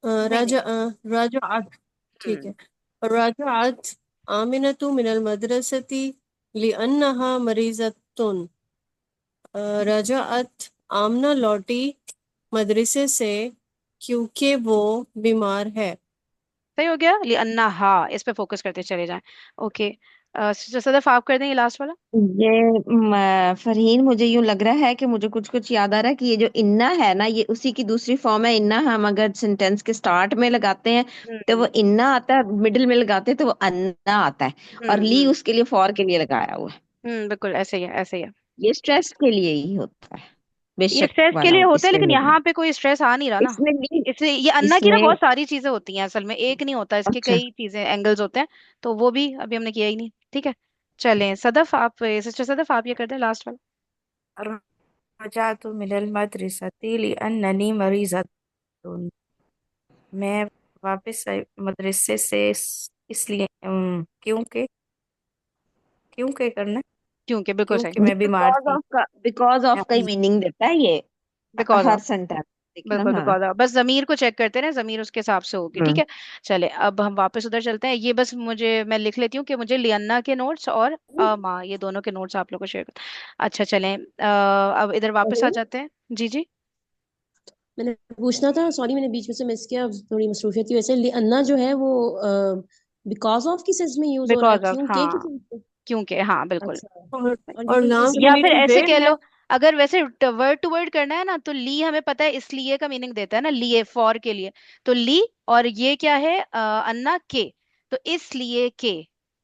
नहीं नहीं। राजात, ठीक हम्म है। राजात आमिनतु मिनल मदरसती लिअन्नहा मरीजतुन। रजात, आमना लौटी मदरसे से क्योंकि वो बीमार है। सही हो गया, लिअन्ना हा, इस पे फोकस करते चले जाएं। ओके, सदफ आप कर दें ये लास्ट वाला। ये फरहीन, मुझे यूं लग रहा है कि मुझे कुछ कुछ याद आ रहा है कि ये जो इन्ना है ना, ये उसी की दूसरी फॉर्म है। इन्ना हम अगर सेंटेंस के स्टार्ट में लगाते हैं तो वो हम्म इन्ना आता है, मिडिल में लगाते हैं तो वो अन्ना आता है, और ली हम्म। उसके लिए, फॉर के लिए लगाया हुआ है। बिल्कुल ऐसे ही है, ऐसे ही है। ये स्ट्रेस के लिए ही होता है, ये बेशक स्ट्रेस के वाला लिए हो, होता है, इसमें लेकिन नहीं। यहाँ पे कोई स्ट्रेस आ नहीं रहा ना। इसमें नहीं। इसलिए ये अन्ना की ना इसमें बहुत सारी चीजें होती हैं, असल में एक नहीं होता, इसके अच्छा। कई चीजें एंगल्स होते हैं। तो वो भी अभी हमने किया ही नहीं, ठीक है। चलें सदफ, आप सिस्टर सदफ आप ये कर दें लास्ट वाला। रजातु मिनल मदरसति लिअन्ननी मरीज़तुन। मैं वापस आई मदरसे से इसलिए क्योंकि, क्योंकि करना है, क्योंकि, बिल्कुल सही। क्योंकि मैं बीमार थी। बिकॉज ऑफ का ही मीनिंग देता है ये, बिकॉज हर ऑफ, सेंटेंस। देखना, बिल्कुल हाँ। बिकॉज ऑफ, बस जमीर को चेक करते रहे, जमीर उसके हिसाब से होगी, ठीक हम्म। है। चले अब हम वापस उधर चलते हैं। ये बस मुझे, मैं लिख लेती हूँ कि मुझे लियन्ना के नोट्स और माँ, ये दोनों के नोट्स आप लोग को शेयर कर। अच्छा चलें, अब इधर वापस आ हेलो, जाते हैं। जी जी। मैंने पूछना था, सॉरी मैंने बीच में से मिस किया, थोड़ी मसरूफियत की वजह से। अन्ना जो है वो बिकॉज ऑफ की सेंस में यूज हो रहा है, बिकॉज ऑफ, क्योंकि की हाँ, सेंस में? क्योंकि, हाँ बिल्कुल। अच्छा। और और और ये नाम के या इसमें फिर लिए ऐसे वे कह है। लो, अगर वैसे वर्ड टू वर्ड करना है ना, तो ली हमें पता है इसलिए का मीनिंग देता है ना, लिए, फॉर के लिए। तो ली, और ये क्या है, अन्ना के, तो इसलिए के,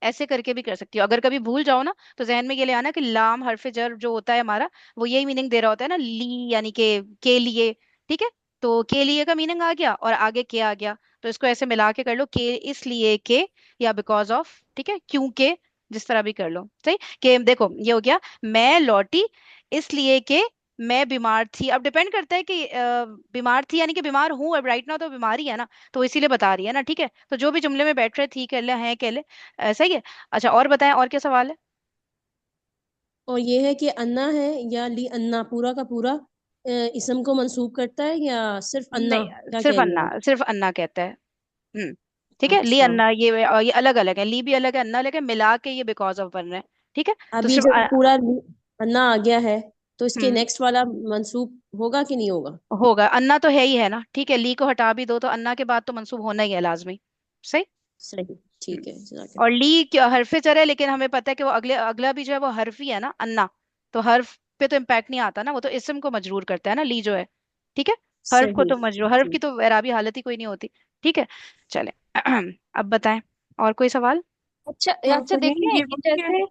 ऐसे करके भी कर सकती हो। अगर कभी भूल जाओ ना, तो जहन में ये ले आना कि लाम हरफ जर जो होता है हमारा, वो यही मीनिंग दे रहा होता है ना, ली यानी के लिए, ठीक है। तो के लिए का मीनिंग आ गया और आगे के आ गया, तो इसको ऐसे मिला के कर लो, के इसलिए के, या बिकॉज ऑफ, ठीक है, क्योंकि, जिस तरह भी कर लो सही। कि देखो ये हो गया, मैं लौटी इसलिए कि मैं बीमार थी। अब डिपेंड करता है कि बीमार थी यानी कि बीमार हूं, अब राइट ना तो बीमार ही है ना, तो इसीलिए बता रही है ना, ठीक है। तो जो भी जुमले में बैठ रहे थी कह ले, हैं कह ले, सही है। अच्छा और बताएं, और क्या सवाल है। और ये है कि अन्ना है या ली अन्ना पूरा का पूरा इसम को मंसूब करता है, या सिर्फ अन्ना, नहीं, क्या सिर्फ कह रही अन्ना, हूँ? सिर्फ अन्ना कहता है। ठीक है, ली अच्छा। अन्ना, ये अलग अलग है, ली भी अलग है, अन्ना अलग है, मिला के ये बिकॉज ऑफ बन रहे हैं, ठीक है। तो अभी सिर्फ जब पूरा अन्ना आ गया है, तो इसके हम्म नेक्स्ट वाला मंसूब होगा कि नहीं होगा? होगा, अन्ना तो है ही है ना, ठीक है, ली को हटा भी दो तो अन्ना के बाद तो मंसूब होना ही है लाजमी। सही। सही, हम्म। ठीक है, जज़ाकल्लाह। और ली क्या हरफ जर है, लेकिन हमें पता है कि वो अगले अगला भी जो है वो हर्फ ही है ना, अन्ना। तो हर्फ पे तो इम्पैक्ट नहीं आता ना, वो तो इस्म को मजरूर करता है ना, ली जो है, ठीक है। हर्फ को सही, तो मजरूर, हर्फ की ठीक। तो एराबी हालत ही कोई नहीं होती, ठीक है। चले अब बताएं, और कोई सवाल। अच्छा, हाँ अच्छा फरहीन, देखें ये कि वो क्या है? जैसे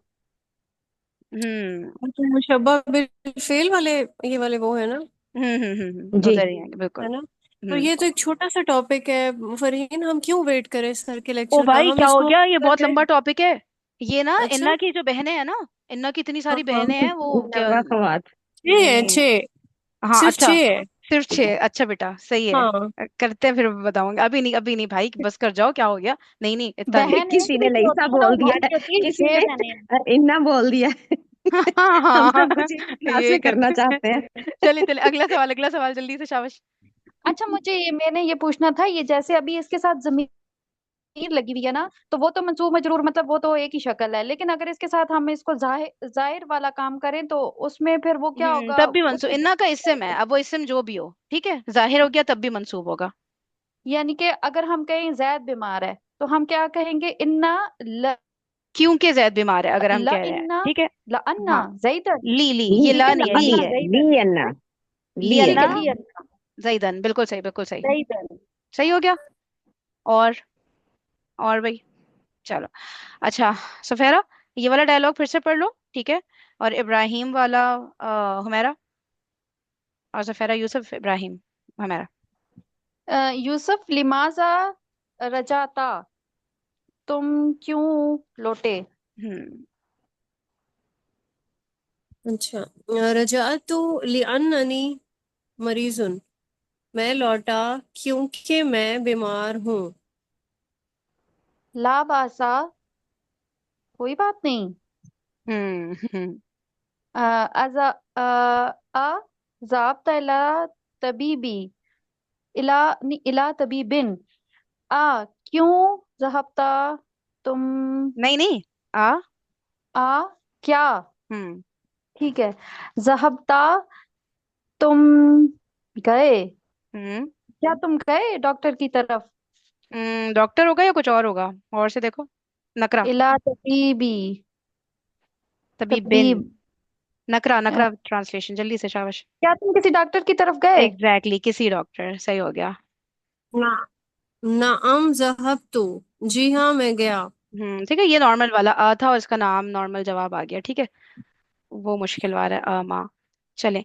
हम्म अच्छा, मुशब्बा बिल फेल वाले, ये वाले वो है ना, जी। उधर ही आएंगे बिल्कुल। है ना? तो हम्म। ये तो एक छोटा सा टॉपिक है फरहीन, हम क्यों वेट करें सर के ओ लेक्चर का, भाई हम क्या हो इसको गया, ये कर बहुत लें। लंबा टॉपिक है। ये ना अच्छा। इन्ना की जो बहनें हैं ना, इन्ना की इतनी हाँ सारी हाँ, बहनें हैं, वो क्या। नवा खवात। छः नहीं है, नहीं, 6, हाँ सिर्फ अच्छा, 6 है। सिर्फ 6, अच्छा बेटा सही है। हाँ। करते हैं फिर बताऊंगा, अभी नहीं, अभी नहीं भाई, बस कर जाओ, क्या हो गया, नहीं नहीं इतना नहीं। बहन एक किसी ने नहीं लईसा होती है ना, बोल वो दिया है, मोटी होती है, किसी 6 ने बहनें हैं। इन्ना बोल दिया है। हाँ हम हाँ सब कुछ इसी क्लास ये में करना करते हैं। चाहते हैं। चलिए चलिए, अगला सवाल, अगला सवाल जल्दी से, शाबाश। अच्छा, मैंने ये पूछना था, ये जैसे अभी इसके साथ जमीर लगी हुई है ना, तो वो तो मंसूब मजरूर मतलब वो तो एक ही शक्ल है, लेकिन अगर इसके साथ हम इसको जाहिर वाला काम करें तो उसमें फिर वो क्या होगा, तब भी मंसूब, उसमें इन्ना का इस्म है, अब वो इस्म जो भी हो, ठीक है, जाहिर हो गया तब भी मंसूब होगा। यानी कि अगर हम कहें जैद बीमार है तो हम क्या कहेंगे, इन्ना क्योंकि जैद बीमार है, अगर हम ला कह रहे हैं, इन्ना ठीक है। ला अन्ना हाँ, जैदन। ली ली। ये ठीक ला है ना, नहीं है, ली। ली अन्ना है। ली जैदन। अन्ना। ली ली ठीक है, अन्ना अन्ना। ली अन्ना जैदन, बिल्कुल सही, बिल्कुल सही, जैदन। सही हो गया। और और भाई, चलो। अच्छा सफेरा, ये वाला डायलॉग फिर से पढ़ लो, ठीक है। और इब्राहिम वाला हुमैरा, और सफेरा यूसुफ, इब्राहिम, हुमैरा। यूसुफ लिमाजा रजाता, तुम क्यों लौटे। हम्म अच्छा, रजातु लिअन्ननी मरीजुन, मैं लौटा क्योंकि मैं बीमार हूँ। ला बासा, कोई बात नहीं। हम्म हम्म अजा अ जाब्ता इला तबीबी, इला इला तबीबिन, क्यों जहबता, तुम नहीं नहीं, आ आ क्या, हम्म ठीक है, जहबता, तुम गए, हम्म क्या तुम गए डॉक्टर की तरफ। डॉक्टर होगा या कुछ और होगा? और से देखो। नकरा। इला तबीबी। तभी बिन। तबीब। नकरा अ, नकरा ट्रांसलेशन जल्दी से, शाबाश। क्या तुम किसी डॉक्टर की तरफ गए? एग्जैक्टली, किसी डॉक्टर, सही हो गया। ना नाम ज़हबतु, जी हाँ मैं गया। ठीक है, ये नॉर्मल वाला अ था और इसका नाम नॉर्मल जवाब आ गया, ठीक है। वो मुश्किल वाला है माँ। चले।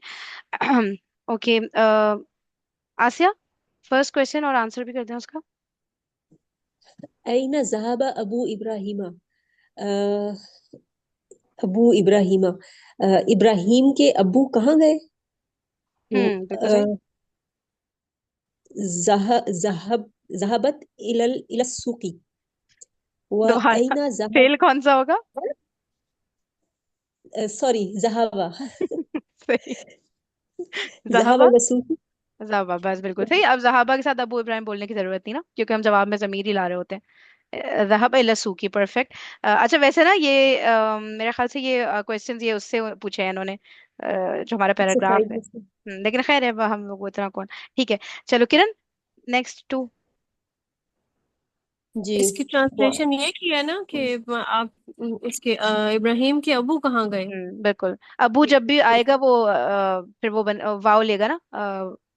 ओके। आसिया, फर्स्ट क्वेश्चन और आंसर भी करते हैं उसका। अयना ज़हब अबू इब्राहिमा। अ, अबू इब्राहिमा, इब्राहिम के अब्बू कहाँ गए? वो बिल्कुल सही। ज़हब ज़हबत इलल सुकी व दोबारा। अयना ज़हब। फेल कौन सा होगा? सॉरी, ज़हाबा। सही। ज़हाबा जहाबा। इलल सुकी। जहाबा, बस बिल्कुल सही। अब जहाबा के साथ अबू इब्राहिम बोलने की जरूरत नहीं ना, क्योंकि हम जवाब में जमीर ही ला रहे होते हैं। जहाबा इला सूकी, परफेक्ट। अच्छा, वैसे ना ये मेरे ख्याल से ये क्वेश्चंस ये उससे पूछे हैं इन्होंने, जो हमारा पैराग्राफ है। एक्सरसाइज में। लेकिन खैर है, हम लोग उतना कौन। ठीक है। चलो किरण, नेक्स्ट टू। जी। इसकी वो ट्रांसलेशन ये किया है ना कि आप इसके इब्राहिम के अबू कहाँ गए। बिल्कुल। अबू जब भी आएगा वो फिर वो वाव लेगा ना,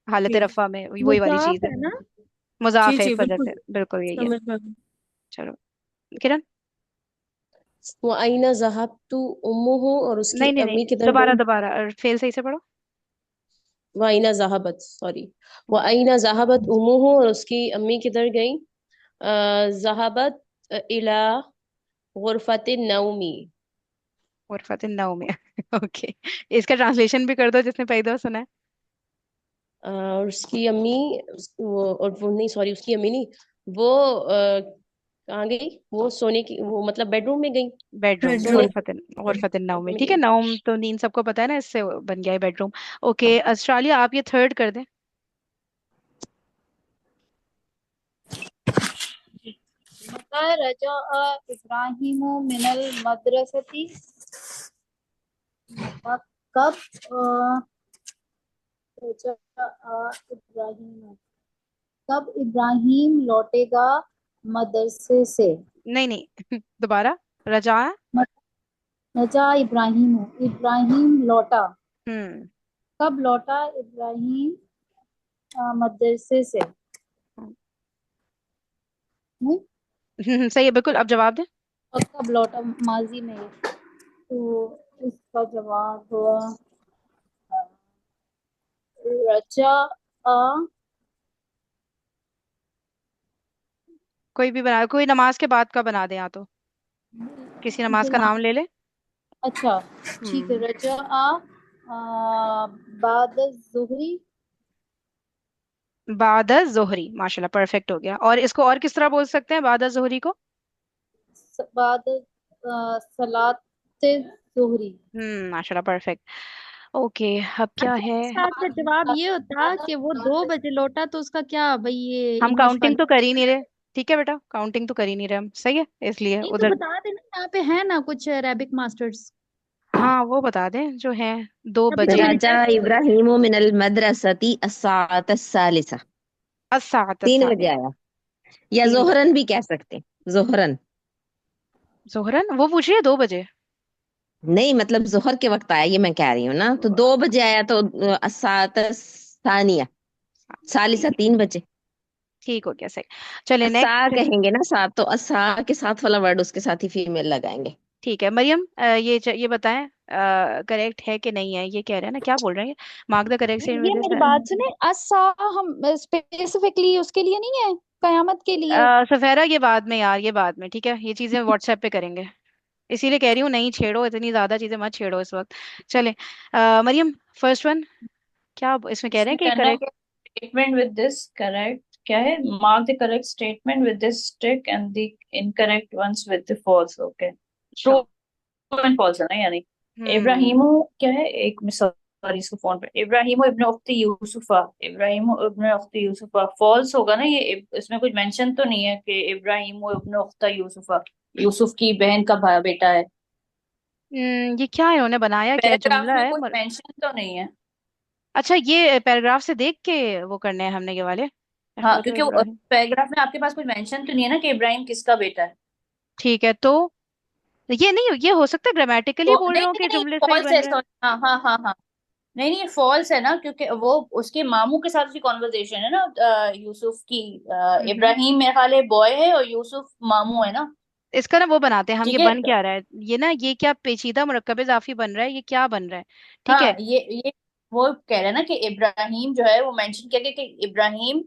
हालत जी रफा में, वही वाली चीज मुजाफ है। है ना? मुजाफ है जी इस वजह बिल्कुल से, बिल्कुल यही है। समझ गई। चलो किरण। वो आईना ज़हबतु उम्मुहु, और उसकी नहीं नहीं नहीं, अम्मी किधर दोबारा गई? दोबारा, फेल सही से पढ़ो। वो आईना ज़हबत, सॉरी। वो आईना ज़हबत उम्मुहु, और उसकी अम्मी किधर गई? ज़हबत इला गुरफतिन नौमी। और फतिन नाउ में। ओके। इसका ट्रांसलेशन भी कर दो जिसने पहली दफा सुना है। और उसकी अम्मी, वो, और वो नहीं, सॉरी, उसकी अम्मी नहीं, वो कहाँ गई? वो सोने की, वो मतलब बेडरूम में गई, बेडरूम, सोने और फतिन नाउ में, में ठीक है। गई। नाउम तो नींद सबको पता है ना, इससे बन गया है बेडरूम। ओके ऑस्ट्रेलिया, आप ये थर्ड कर दें। मता रजा इब्राहिम मिनल मदरसती। कब रजा इब्राहिम, कब इब्राहिम लौटेगा मदरसे से? नहीं नहीं, दोबारा। रजा। रजा इब्राहिम, इब्राहिम लौटा। हम्म। कब लौटा इब्राहिम मदरसे से? नहीं? सही है बिल्कुल, अब जवाब दें। और कब लौटा माजी में है। तो इसका जवाब हुआ रजा आ। कोई भी बना, कोई नमाज के बाद का बना दे, या तो किसी नमाज का नाम ले ले। अच्छा, ठीक है। हम्म। रजा बाद जुहरी। बाद जोहरी, माशाल्लाह परफेक्ट हो गया। और इसको और किस तरह बोल सकते हैं बाद जोहरी को? बाद सलाते जुहरी। माशाल्लाह परफेक्ट। ओके। अब क्या अच्छा, है? इसका अगर जवाब ये होता कि वो 2 बजे लौटा तो उसका क्या भाई, ये हम इंग्लिश काउंटिंग तो वाली? कर ही नहीं रहे। ठीक है बेटा, काउंटिंग तो कर ही नहीं रहे हम, सही है, इसलिए नहीं तो उधर। बता देना, यहाँ पे है ना कुछ अरेबिक मास्टर्स। हाँ, वो बता दें जो है। दो अभी तो बजे मैंने राजा टेस्ट किया। इब्राहिम मिनल मदरसती अस्साअत अस्सालिसा। अस्सात 3 बजे सालिस। आया, या 3 बजे। जोहरन भी कह सकते हैं, जोहरन। जोहरन वो पूछ रही है 2 बजे। नहीं मतलब जोहर के वक्त आया, ये मैं कह रही हूँ ना, तो 2 बजे आया तो अस्साअत सानिया, सालिसा ठीक है। 3 बजे। ठीक हो गया, सही। चले अस्सा नेक्स्ट। कहेंगे ना साथ, तो अस्सा के साथ वाला वर्ड उसके साथ ही फीमेल लगाएंगे। ठीक है मरियम, ये बताएं करेक्ट है कि नहीं है, ये कह रहे हैं ना, क्या बोल रहे हैं? मार्क द करेक्ट ये मेरी बात सुने, असा हम स्पेसिफिकली उसके लिए नहीं है, कयामत के लिए। सफेरा, ये बाद में यार, ये बाद में, ठीक है, ये चीजें व्हाट्सएप पे करेंगे। इसीलिए कह रही हूँ, नहीं छेड़ो, इतनी ज्यादा चीजें मत छेड़ो इस वक्त। चले। मरियम, फर्स्ट वन, क्या इसमें कह रहे हैं इसमें कि करना है करेक्ट? कि स्टेटमेंट विद दिस करेक्ट क्या है, mark the correct statement with this tick and the incorrect ones with the false. Okay, true अच्छा। एंड फॉल्स है ना, यानी हम्म। इब्राहिमो क्या है, एक मिनट, सॉरी, इसको फोन पे, इब्राहिमो इब्न उख्ती यूसुफा, इब्राहिमो इब्न उख्ती यूसुफा फॉल्स होगा ना, ये इसमें कुछ मेंशन तो नहीं है कि इब्राहिमो इब्न उख्ता यूसुफा, यूसुफ की बहन का बेटा है। ये क्या है, उन्होंने बनाया क्या पैराग्राफ जुमला में है कुछ मेंशन तो नहीं है। अच्छा, ये पैराग्राफ से देख के वो करने हैं हमने ये वाले। हाँ, इखवत क्योंकि इब्राहिम। पैराग्राफ में आपके पास कोई मेंशन तो नहीं है ना कि इब्राहिम किसका बेटा है। ठीक है, तो ये नहीं, ये हो सकता है ग्रामेटिकली तो बोल नहीं रहे हो नहीं कि नहीं, जुमले सही फॉल्स बन है, रहे हैं। सॉरी, हाँ हाँ हाँ हाँ। नहीं नहीं, ये फॉल्स है ना, क्योंकि वो उसके मामू के साथ उसकी कॉन्वर्जेशन है ना, यूसुफ की। हम्म। इब्राहिम मेरे ख्याल है बॉय है और यूसुफ मामू है ना। इसका ना वो बनाते हैं हम, ये ठीक है। बन क्या रहा है, ये ना ये क्या पेचीदा मुरक्कब इजाफी बन रहा है, ये क्या बन रहा है। ठीक है। हाँ, ये वो कह रहे हैं ना कि इब्राहिम जो है वो मेंशन किया गया कि इब्राहिम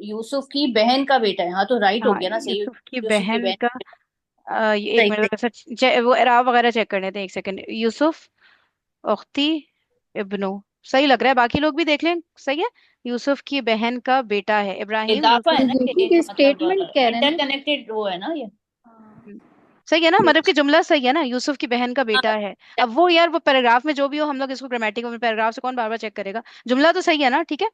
यूसुफ की बहन का बेटा है। हाँ, तो राइट हो हाँ, गया ना, सही। यूसुफ की यूसुफ की बहन बहन का। का बेटा। ये एक सही मिनट सही। वैसा वो इराब वगैरह चेक करने थे, एक सेकंड। यूसुफ उख्ती इब्नो, सही लग रहा है, बाकी लोग भी देख लें, सही है। यूसुफ की बहन का बेटा है इब्राहिम, इजाफा है यूसुफ। ना कि क्योंकि मतलब स्टेटमेंट कह रहे हैं ना। इंटरकनेक्टेड वो है ना ये। हाँ, हम्म, सही है ना, मतलब कि yes। जुमला सही है ना, यूसुफ की बहन का हाँ, बेटा है। अब वो यार वो पैराग्राफ में जो भी हो, हम लोग इसको ग्रामेटिकल पैराग्राफ से कौन बार बार चेक करेगा, जुमला तो सही है ना, ठीक है।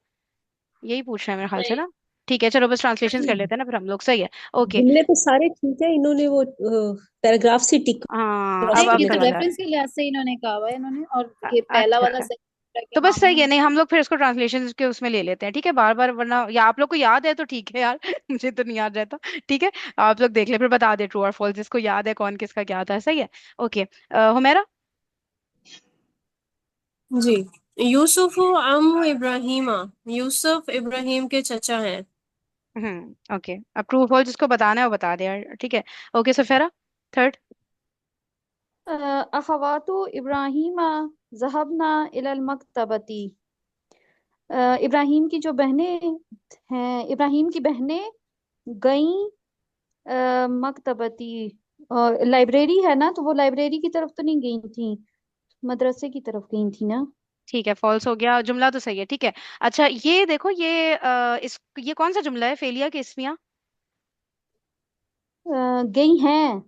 यही पूछना है मेरे ख्याल से सही। ना। ठीक है, चलो बस ट्रांसलेशन कर लेते हैं ना फिर हम लोग, सही है। ओके। जुमले तो सारे ठीक है, इन्होंने वो पैराग्राफ से टिक हाँ, क्रॉस अब नहीं, ये करने तो का समझ आ बोला। रहा रेफरेंस के लिहाज से इन्होंने कहा हुआ है इन्होंने, और है। ये पहला वाला अच्छा, सही के तो बस मामू सही है, में। नहीं हम लोग फिर इसको ट्रांसलेशन के उसमें ले लेते हैं, ठीक है, बार बार, वरना या आप लोग को याद है तो ठीक है यार मुझे तो नहीं याद रहता। ठीक है, आप लोग देख ले फिर बता दे ट्रू और फॉल्स, जिसको याद है कौन किसका क्या था, सही है। ओके। हुमैरा। जी। यूसुफ अम इब्राहिमा, यूसुफ इब्राहिम के चचा हैं। ओके, अब ट्रू फॉल्स जिसको बताना है वो बता दे यार, ठीक है। ओके सफेरा, थर्ड। अखवातु इब्राहिम ज़हबना इलल मकतबती। इब्राहिम की जो बहनें हैं, इब्राहिम की बहनें गईं मकतबती, और लाइब्रेरी है ना, तो वो लाइब्रेरी की तरफ तो नहीं गई थी, मदरसे की तरफ गई थी ना। ठीक है, फॉल्स हो गया, जुमला तो सही है, ठीक है। अच्छा ये देखो, ये ये कौन सा जुमला है, फेलिया के इसमिया। गई हैं।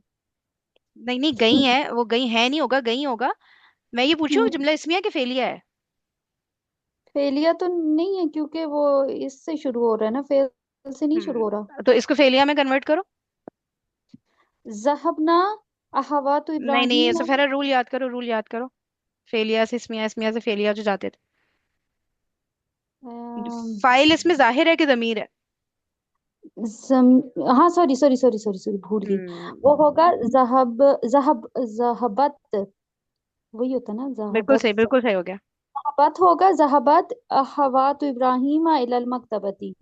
नहीं नहीं, गई है, वो गई है नहीं होगा, गई होगा। मैं ये पूछूं, जुमला इसमिया के फेलिया है। फेलिया तो नहीं है, क्योंकि वो इससे शुरू हो रहा है ना, फेल से नहीं शुरू हो रहा। तो इसको फेलिया में कन्वर्ट करो। जहबना अहवातु नहीं नहीं, ये इब्राहिम। सफेरा रूल याद करो, रूल याद करो। फेलिया से इसमिया, इसमिया से फेलिया जो जाते थे। फाइल इसमें जाहिर है कि जमीर है। जम, हाँ, sorry sorry sorry sorry sorry, भूल गई। वो हम्म। होगा जहब, जहब, जहबत, वही होता है ना, बिल्कुल जहबत। सही, बिल्कुल सही हो गया। जहबत होगा, जहबत अहवातु इब्राहिम इलल मकतबती।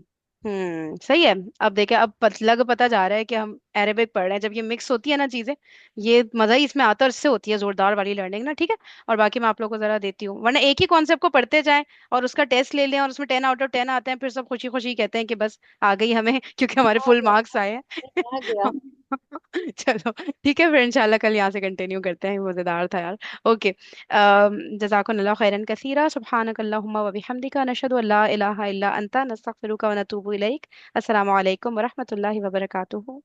सही है। अब देखे, अब लग पता जा रहा है कि हम अरेबिक पढ़ रहे हैं, जब ये मिक्स होती है ना चीजें, ये मजा ही इसमें आता है, और इससे होती है जोरदार वाली लर्निंग ना, ठीक है। और बाकी मैं आप लोगों को जरा देती हूँ, वरना एक ही कॉन्सेप्ट को पढ़ते जाएं और उसका टेस्ट ले लें और उसमें 10 आउट ऑफ 10 आते हैं, फिर सब खुशी खुशी कहते हैं कि बस आ गई हमें क्योंकि हमारे आ फुल गया, मार्क्स आए आ गया। हैं। चलो, ठीक है, फिर इंशाल्लाह कल यहाँ से कंटिन्यू करते हैं, मजेदार था यार। ओके। जज़ाकुमुल्लाह खैरन कसीरा, सुब्हानकल्लाहुम्मा व बिहम्दिका, नशहदु अल्ला इलाहा इल्ला अंता, नस्तगफिरुका व नतूबु इलैक। अस्सलामु अलैकुम व रहमतुल्लाहि व बरकातुहू।